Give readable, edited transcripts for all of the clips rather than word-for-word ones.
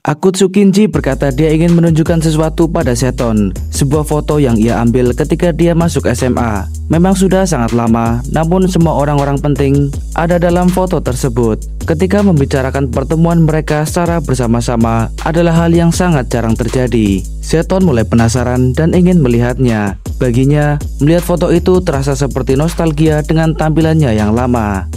Akun Sukinji berkata dia ingin menunjukkan sesuatu pada Seton, sebuah foto yang ia ambil ketika dia masuk SMA. Memang sudah sangat lama, namun semua orang-orang penting ada dalam foto tersebut. Ketika membicarakan pertemuan mereka secara bersama-sama adalah hal yang sangat jarang terjadi. Seton mulai penasaran dan ingin melihatnya. Baginya, melihat foto itu terasa seperti nostalgia dengan tampilannya yang lama.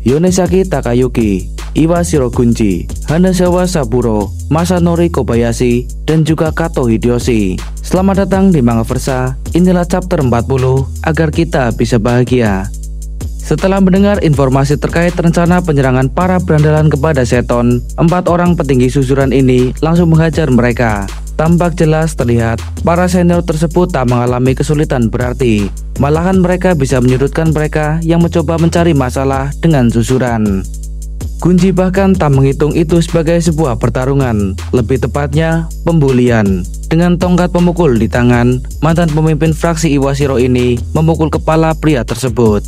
Yonesaki Takayuki, Iwashiro Gunji, Hanazawa Saburo, Masanori Kobayashi, dan juga Kato Hideyoshi. Selamat datang di Mangaversa. Inilah chapter 40 agar kita bisa bahagia. Setelah mendengar informasi terkait rencana penyerangan para berandalan kepada Seton, 4 orang petinggi susuran ini langsung menghajar mereka. Tampak jelas terlihat para senior tersebut tak mengalami kesulitan berarti. Malahan mereka bisa menyudutkan mereka yang mencoba mencari masalah dengan susuran. Gunji bahkan tak menghitung itu sebagai sebuah pertarungan, lebih tepatnya pembulian. Dengan tongkat pemukul di tangan, mantan pemimpin fraksi Iwashiro ini memukul kepala pria tersebut.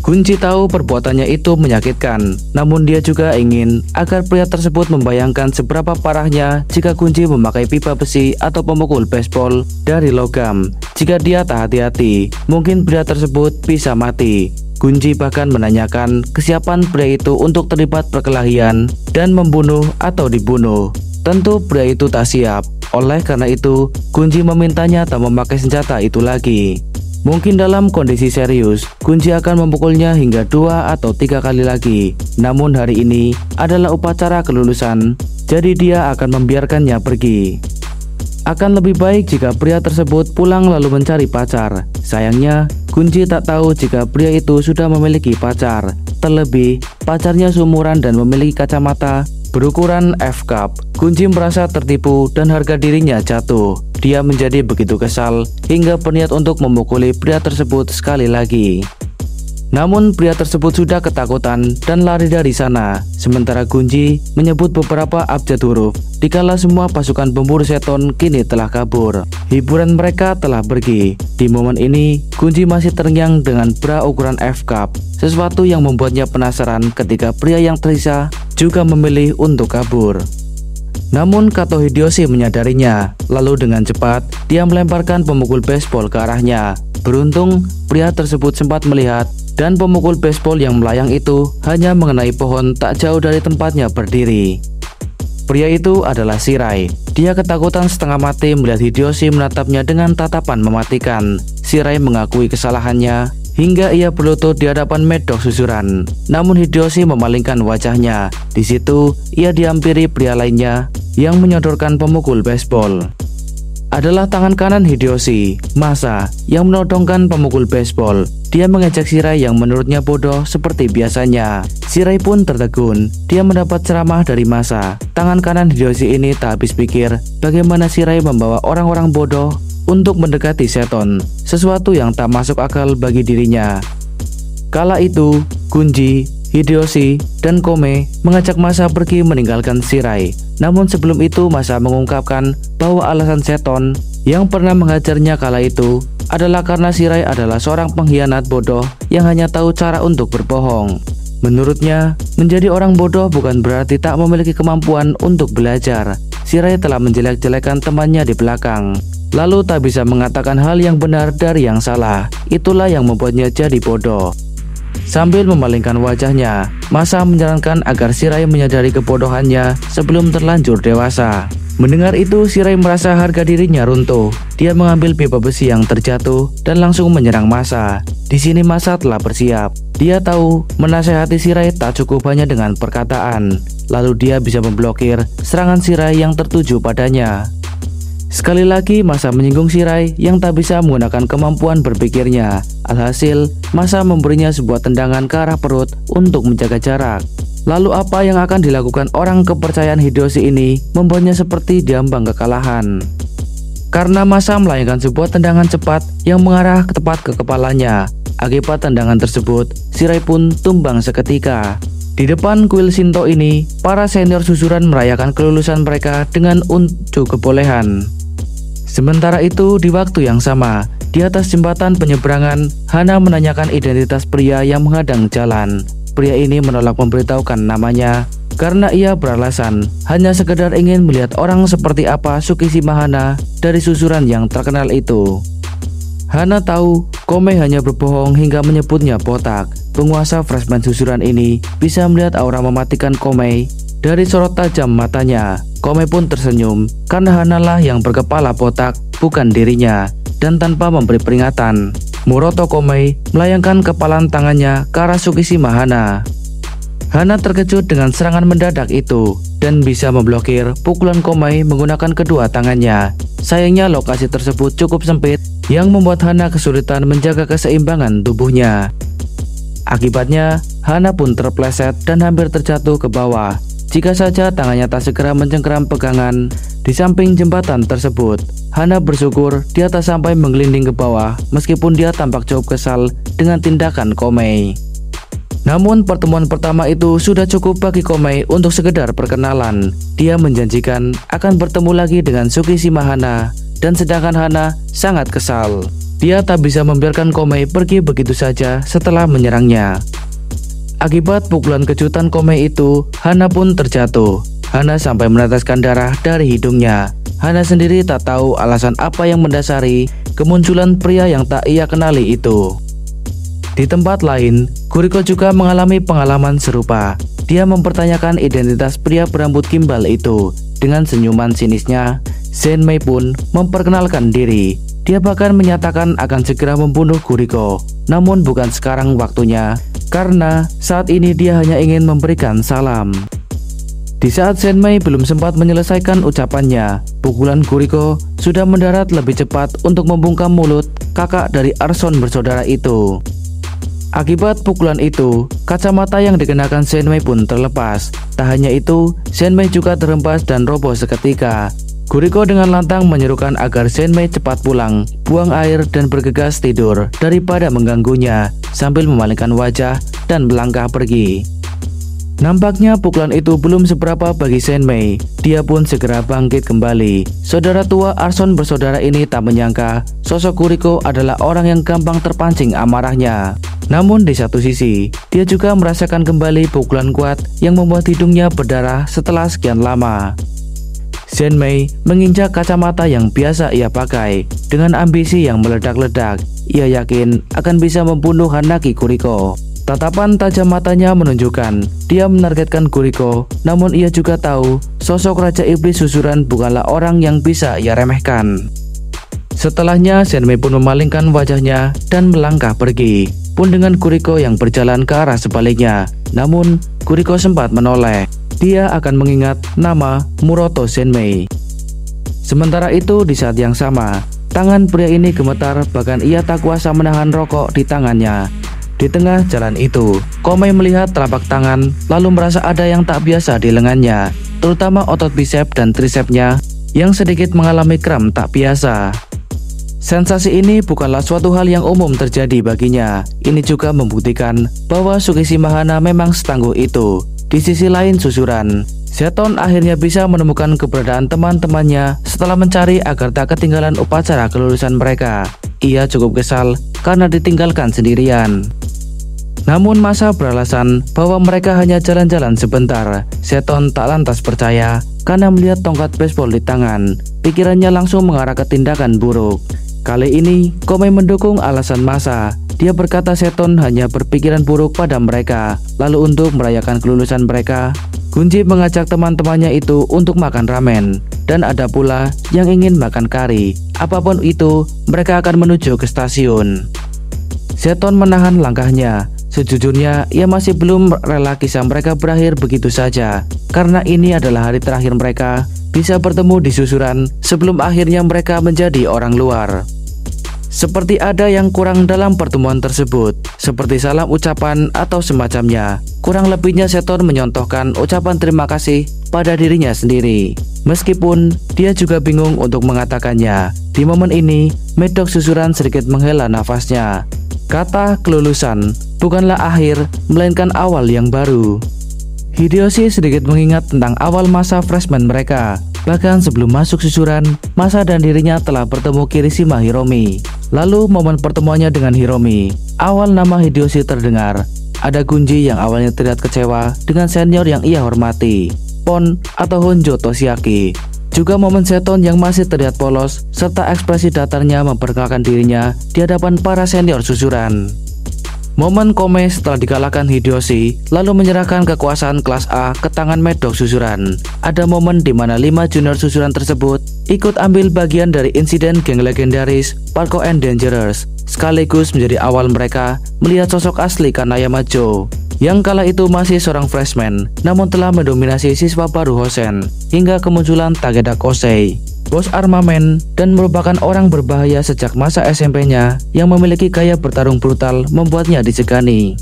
Gunji tahu perbuatannya itu menyakitkan, namun dia juga ingin agar pria tersebut membayangkan seberapa parahnya jika Gunji memakai pipa besi atau pemukul baseball dari logam. Jika dia tak hati-hati, mungkin pria tersebut bisa mati. Gunji bahkan menanyakan kesiapan pria itu untuk terlibat perkelahian dan membunuh atau dibunuh. Tentu pria itu tak siap. Oleh karena itu, Gunji memintanya tak memakai senjata itu lagi. Mungkin dalam kondisi serius, Gunji akan memukulnya hingga 2 atau 3 kali lagi. Namun hari ini adalah upacara kelulusan, jadi dia akan membiarkannya pergi. Akan lebih baik jika pria tersebut pulang lalu mencari pacar. Sayangnya, Gunji tak tahu jika pria itu sudah memiliki pacar. Terlebih, pacarnya seumuran dan memiliki kacamata berukuran F-cup. Gunji merasa tertipu dan harga dirinya jatuh. Dia menjadi begitu kesal hingga berniat untuk memukuli pria tersebut sekali lagi. Namun pria tersebut sudah ketakutan dan lari dari sana. Sementara Gunji menyebut beberapa abjad huruf dikala semua pasukan pemburu Seton kini telah kabur. Hiburan mereka telah pergi. Di momen ini, Gunji masih terngiang dengan bra ukuran F-cup. Sesuatu yang membuatnya penasaran ketika pria yang tersisa juga memilih untuk kabur. Namun Kato Hideyoshi menyadarinya. Lalu dengan cepat dia melemparkan pemukul baseball ke arahnya. Beruntung pria tersebut sempat melihat dan pemukul baseball yang melayang itu hanya mengenai pohon tak jauh dari tempatnya berdiri. Pria itu adalah Shirai. Dia ketakutan setengah mati melihat Hideyoshi menatapnya dengan tatapan mematikan. Shirai mengakui kesalahannya hingga ia berlutut di hadapan medok susuran. Namun Hideyoshi memalingkan wajahnya. Di situ ia dihampiri pria lainnya yang menyodorkan pemukul baseball. Adalah tangan kanan Hideyoshi, Masa, yang menodongkan pemukul baseball. Dia mengejek Shirai yang menurutnya bodoh seperti biasanya. Shirai pun tertegun. Dia mendapat ceramah dari Masa. Tangan kanan Hideyoshi ini tak habis pikir bagaimana Shirai membawa orang-orang bodoh untuk mendekati Seton, sesuatu yang tak masuk akal bagi dirinya. Kala itu, Gunji, Hideyoshi, dan Kome mengajak Masa pergi meninggalkan Shirai. Namun sebelum itu Masa mengungkapkan bahwa alasan Seton yang pernah menghajarnya kala itu adalah karena Shirai adalah seorang pengkhianat bodoh yang hanya tahu cara untuk berbohong. Menurutnya, menjadi orang bodoh bukan berarti tak memiliki kemampuan untuk belajar. Shirai telah menjelek-jelekan temannya di belakang, lalu tak bisa mengatakan hal yang benar dari yang salah. Itulah yang membuatnya jadi bodoh. Sambil memalingkan wajahnya, Masa menyarankan agar Shirai menyadari kebodohannya sebelum terlanjur dewasa. Mendengar itu, Shirai merasa harga dirinya runtuh. Dia mengambil pipa besi yang terjatuh dan langsung menyerang Masa. Di sini Masa telah bersiap. Dia tahu menasehati Shirai tak cukup hanya dengan perkataan. Lalu dia bisa memblokir serangan Shirai yang tertuju padanya. Sekali lagi Masa menyinggung Shirai yang tak bisa menggunakan kemampuan berpikirnya. Alhasil, Masa memberinya sebuah tendangan ke arah perut untuk menjaga jarak. Lalu apa yang akan dilakukan orang kepercayaan Hideyoshi ini membuatnya seperti diambang kekalahan. Karena Masa melayangkan sebuah tendangan cepat yang mengarah tepat ke kepalanya. Akibat tendangan tersebut, Shirai pun tumbang seketika. Di depan kuil Shinto ini, para senior susuran merayakan kelulusan mereka dengan unjuk kebolehan. Sementara itu, di waktu yang sama, di atas jembatan penyeberangan, Hana menanyakan identitas pria yang menghadang jalan. pria ini menolak memberitahukan namanya karena ia beralasan hanya sekedar ingin melihat orang seperti apa Tsukishima Hana dari susuran yang terkenal itu. Hana tahu Komei hanya berbohong hingga menyebutnya botak. Penguasa freshman susuran ini bisa melihat aura mematikan Komei dari sorot tajam matanya. Komei pun tersenyum karena Hana lah yang berkepala botak, bukan dirinya. Dan tanpa memberi peringatan, Moroto Komei melayangkan kepalan tangannya ke arah Tsukishima Hana. Hana terkejut dengan serangan mendadak itu dan bisa memblokir pukulan Komei menggunakan kedua tangannya. Sayangnya lokasi tersebut cukup sempit yang membuat Hana kesulitan menjaga keseimbangan tubuhnya. Akibatnya, Hana pun terpleset dan hampir terjatuh ke bawah. Jika saja tangannya tak segera mencengkeram pegangan di samping jembatan tersebut. Hana bersyukur dia tak sampai menggelinding ke bawah meskipun dia tampak cukup kesal dengan tindakan Komei. Namun pertemuan pertama itu sudah cukup bagi Komei untuk sekedar perkenalan. Dia menjanjikan akan bertemu lagi dengan Tsukishima Hana, dan sedangkan Hana sangat kesal. Dia tak bisa membiarkan Komei pergi begitu saja setelah menyerangnya. Akibat pukulan kejutan Komei itu, Hana pun terjatuh. Hana sampai meneteskan darah dari hidungnya. Hana sendiri tak tahu alasan apa yang mendasari kemunculan pria yang tak ia kenali itu. Di tempat lain, Kuriko juga mengalami pengalaman serupa. Dia mempertanyakan identitas pria berambut gimbal itu. Dengan senyuman sinisnya, Zenmei pun memperkenalkan diri. Dia bahkan menyatakan akan segera membunuh Kuriko. Namun bukan sekarang waktunya, karena saat ini dia hanya ingin memberikan salam. Di saat Zenmei belum sempat menyelesaikan ucapannya, pukulan Kuriko sudah mendarat lebih cepat untuk membungkam mulut kakak dari Arson bersaudara itu. Akibat pukulan itu, kacamata yang dikenakan Zenmei pun terlepas. Tak hanya itu, Zenmei juga terhempas dan roboh seketika. Kuriko dengan lantang menyerukan agar Zenmei cepat pulang, buang air dan bergegas tidur daripada mengganggunya, sambil memalingkan wajah dan melangkah pergi. Nampaknya pukulan itu belum seberapa bagi Zenmei. Dia pun segera bangkit kembali. Saudara tua Arson bersaudara ini tak menyangka sosok Kuriko adalah orang yang gampang terpancing amarahnya. Namun di satu sisi, dia juga merasakan kembali pukulan kuat yang membuat hidungnya berdarah setelah sekian lama. Zenmei menginjak kacamata yang biasa ia pakai. Dengan ambisi yang meledak-ledak, ia yakin akan bisa membunuh Hanaki Kuriko. Tatapan tajam matanya menunjukkan dia menargetkan Kuriko, namun ia juga tahu sosok Raja Iblis susuran bukanlah orang yang bisa ia remehkan. Setelahnya, Zenmei pun memalingkan wajahnya dan melangkah pergi, pun dengan Kuriko yang berjalan ke arah sebaliknya. Namun, Kuriko sempat menoleh. Dia akan mengingat nama Moroto Zenmei. Sementara itu, di saat yang sama, tangan pria ini gemetar, bahkan ia tak kuasa menahan rokok di tangannya. Di tengah jalan itu, Komei melihat telapak tangan, lalu merasa ada yang tak biasa di lengannya, terutama otot bisep dan tricepnya yang sedikit mengalami kram tak biasa. Sensasi ini bukanlah suatu hal yang umum terjadi baginya. Ini juga membuktikan bahwa Tsukishima Hana memang setangguh itu. Di sisi lain susuran, Zeton akhirnya bisa menemukan keberadaan teman-temannya setelah mencari agar tak ketinggalan upacara kelulusan mereka. Ia cukup kesal karena ditinggalkan sendirian. Namun masa beralasan bahwa mereka hanya jalan-jalan sebentar. Zeton tak lantas percaya karena melihat tongkat baseball di tangan. Pikirannya langsung mengarah ke tindakan buruk. Kali ini, Komei mendukung alasan masa. Dia berkata Zeton hanya berpikiran buruk pada mereka. Lalu untuk merayakan kelulusan mereka, Gunji mengajak teman-temannya itu untuk makan ramen. Dan ada pula yang ingin makan kari. Apapun itu, mereka akan menuju ke stasiun. Zeton menahan langkahnya. Sejujurnya, ia masih belum rela kisah mereka berakhir begitu saja. Karena ini adalah hari terakhir mereka bisa bertemu di susuran sebelum akhirnya mereka menjadi orang luar. Seperti ada yang kurang dalam pertemuan tersebut, seperti salam ucapan atau semacamnya. Kurang lebihnya Zeton menyontohkan ucapan terima kasih pada dirinya sendiri. Meskipun dia juga bingung untuk mengatakannya. Di momen ini, medok susuran sedikit menghela nafasnya. Kata kelulusan bukanlah akhir, melainkan awal yang baru. Hideyoshi sedikit mengingat tentang awal masa freshman mereka. Bahkan sebelum masuk susuran, Masa dan dirinya telah bertemu Kirishima Hiromi. Lalu momen pertemuannya dengan Hiromi, awal nama Hideyoshi terdengar. Ada Gunji yang awalnya terlihat kecewa dengan senior yang ia hormati, Pon atau Honjo Toshiaki. Juga momen Seton yang masih terlihat polos serta ekspresi datarnya memperkenalkan dirinya di hadapan para senior susuran. Momen Kome setelah dikalahkan Hideyoshi lalu menyerahkan kekuasaan kelas A ke tangan Mad Dog susuran. Ada momen di mana 5 junior susuran tersebut ikut ambil bagian dari insiden geng legendaris Parko and Dangerous, sekaligus menjadi awal mereka melihat sosok asli Kanayama Joe yang kala itu masih seorang freshman namun telah mendominasi siswa baru Hosen hingga kemunculan Takeda Kosei, bos armamen dan merupakan orang berbahaya sejak masa SMP-nya yang memiliki gaya bertarung brutal membuatnya disegani.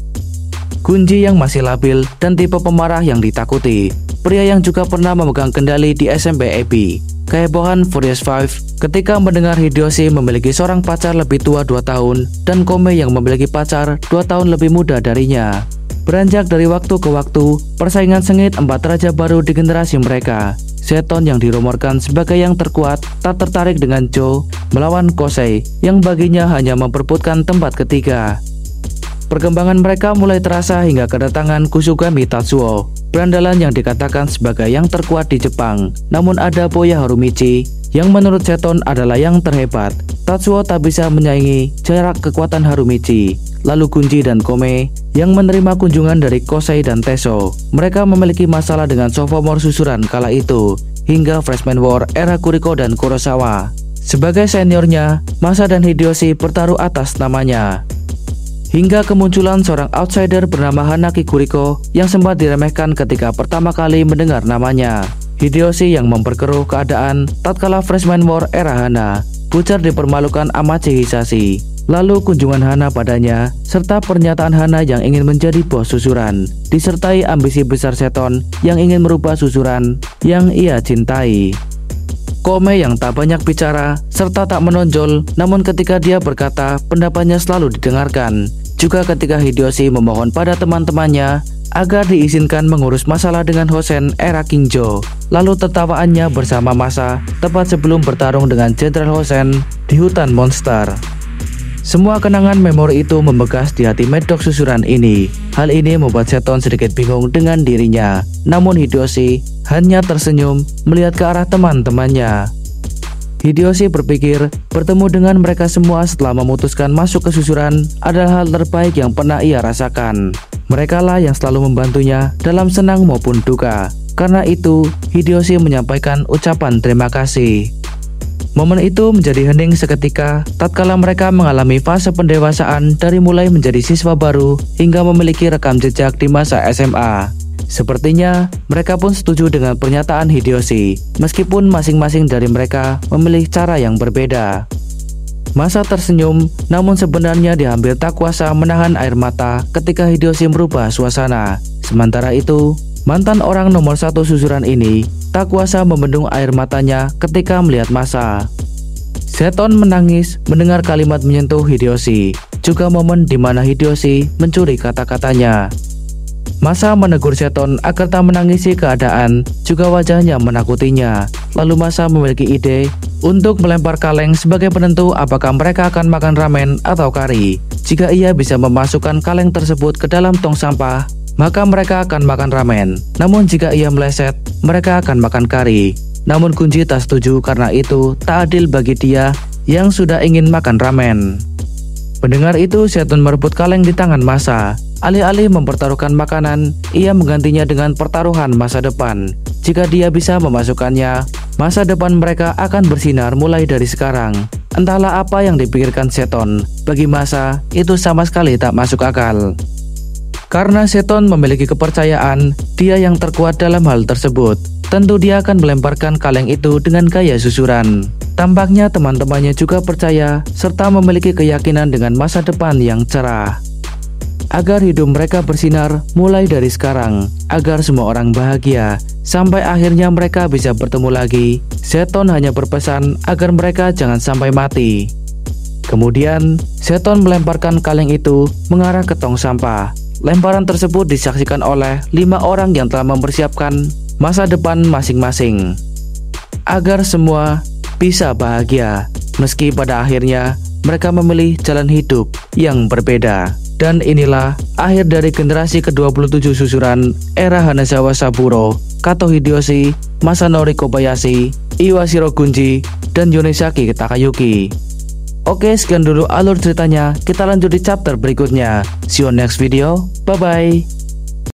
Gunji yang masih labil dan tipe pemarah yang ditakuti, pria yang juga pernah memegang kendali di SMP EPI. Kehebohan Furious 5 ketika mendengar Hideyoshi memiliki seorang pacar lebih tua 2 tahun dan Kome yang memiliki pacar 2 tahun lebih muda darinya. Beranjak dari waktu ke waktu, persaingan sengit 4 raja baru di generasi mereka. Seton yang dirumorkan sebagai yang terkuat tak tertarik dengan Joe melawan Kosei yang baginya hanya memperebutkan tempat ketiga. Perkembangan mereka mulai terasa hingga kedatangan Kusugami Tatsuo, berandalan yang dikatakan sebagai yang terkuat di Jepang. Namun ada Boya Harumichi yang menurut Seton adalah yang terhebat. Tatsuo tak bisa menyaingi jarak kekuatan Harumichi. Lalu Gunji dan Kome yang menerima kunjungan dari Kosei dan Teso. Mereka memiliki masalah dengan sophomore susuran kala itu hingga freshman war era Kuriko dan Kurosawa. Sebagai seniornya, Masa dan Hideyoshi bertaruh atas namanya. Hingga kemunculan seorang outsider bernama Hanaki Kuriko yang sempat diremehkan ketika pertama kali mendengar namanya. Hideyoshi yang memperkeruh keadaan tatkala freshman war era Hana pucat dipermalukan Amachi Hisashi. Lalu kunjungan Hana padanya, serta pernyataan Hana yang ingin menjadi bos susuran, disertai ambisi besar Seton yang ingin merubah susuran yang ia cintai. Kome yang tak banyak bicara, serta tak menonjol, namun ketika dia berkata, pendapatnya selalu didengarkan. Juga ketika Hideyoshi memohon pada teman-temannya agar diizinkan mengurus masalah dengan Hosen era Kingjo. Lalu tertawaannya bersama Masa tepat sebelum bertarung dengan Jenderal Hosen di hutan monster. Semua kenangan memori itu membekas di hati Mad Dog susuran ini. Hal ini membuat Seton sedikit bingung dengan dirinya. Namun Hideyoshi hanya tersenyum melihat ke arah teman-temannya. Hideyoshi berpikir bertemu dengan mereka semua setelah memutuskan masuk ke susuran adalah hal terbaik yang pernah ia rasakan. Mereka lah yang selalu membantunya dalam senang maupun duka. Karena itu, Hideyoshi menyampaikan ucapan terima kasih. Momen itu menjadi hening seketika tatkala mereka mengalami fase pendewasaan dari mulai menjadi siswa baru hingga memiliki rekam jejak di masa SMA. Sepertinya mereka pun setuju dengan pernyataan Hideyoshi, meskipun masing-masing dari mereka memilih cara yang berbeda. Masa tersenyum, namun sebenarnya dia hampir tak kuasa menahan air mata ketika Hideyoshi merubah suasana. Sementara itu, mantan orang nomor 1 susuran ini tak kuasa membendung air matanya ketika melihat Masa. Seton menangis mendengar kalimat menyentuh Hideyoshi, juga momen di mana Hideyoshi mencuri kata-katanya. Masa menegur Seton agar tak menangisi keadaan, juga wajahnya menakutinya. Lalu Masa memiliki ide untuk melempar kaleng sebagai penentu apakah mereka akan makan ramen atau kari. Jika ia bisa memasukkan kaleng tersebut ke dalam tong sampah, maka mereka akan makan ramen. Namun jika ia meleset, mereka akan makan kari. Namun Gunji tak setuju karena itu tak adil bagi dia yang sudah ingin makan ramen. Mendengar itu, Seton merebut kaleng di tangan Masa. Alih-alih mempertaruhkan makanan, ia menggantinya dengan pertaruhan masa depan. Jika dia bisa memasukkannya, masa depan mereka akan bersinar mulai dari sekarang. Entahlah apa yang dipikirkan Seton. Bagi Masa, itu sama sekali tak masuk akal. Karena Seton memiliki kepercayaan dia yang terkuat dalam hal tersebut, tentu dia akan melemparkan kaleng itu dengan gaya susuran. Tampaknya teman-temannya juga percaya serta memiliki keyakinan dengan masa depan yang cerah. Agar hidup mereka bersinar mulai dari sekarang, agar semua orang bahagia, sampai akhirnya mereka bisa bertemu lagi. Seton hanya berpesan agar mereka jangan sampai mati. Kemudian, Seton melemparkan kaleng itu mengarah ke tong sampah. Lemparan tersebut disaksikan oleh 5 orang yang telah mempersiapkan masa depan masing-masing. Agar semua bisa bahagia, meski pada akhirnya mereka memilih jalan hidup yang berbeda. Dan inilah akhir dari generasi ke-27 susuran era Hanazawa Saburo, Kato Hideyoshi, Masanori Kobayashi, Iwashiro Gunji, dan Yonesaki Takayuki. Oke, sekian dulu alur ceritanya. Kita lanjut di chapter berikutnya. See you next video. Bye bye.